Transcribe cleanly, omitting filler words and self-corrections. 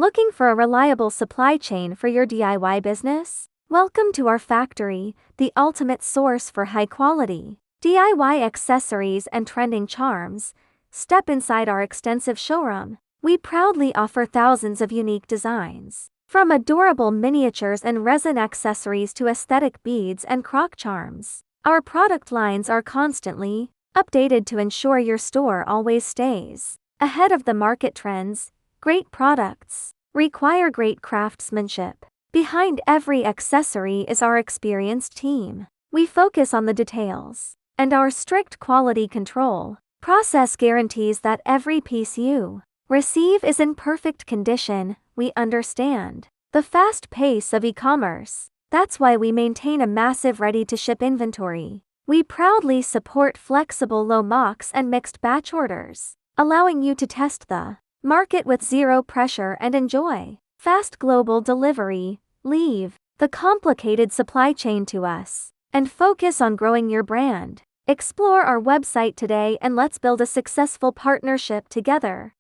Looking for a reliable supply chain for your DIY business? Welcome to our factory, the ultimate source for high-quality DIY accessories and trending charms. Step inside our extensive showroom. We proudly offer thousands of unique designs, from adorable miniatures and resin accessories to aesthetic beads and crock charms. Our product lines are constantly updated to ensure your store always stays ahead of the market trends. Great products require great craftsmanship. Behind every accessory is our experienced team. We focus on the details, and our strict quality control process guarantees that every piece you receive is in perfect condition. We understand the fast pace of e-commerce. That's why we maintain a massive ready-to-ship inventory. We proudly support flexible low MOQs and mixed batch orders, allowing you to test the market with zero pressure and enjoy fast global delivery. Leave the complicated supply chain to us and focus on growing your brand. Explore our website today and let's build a successful partnership together.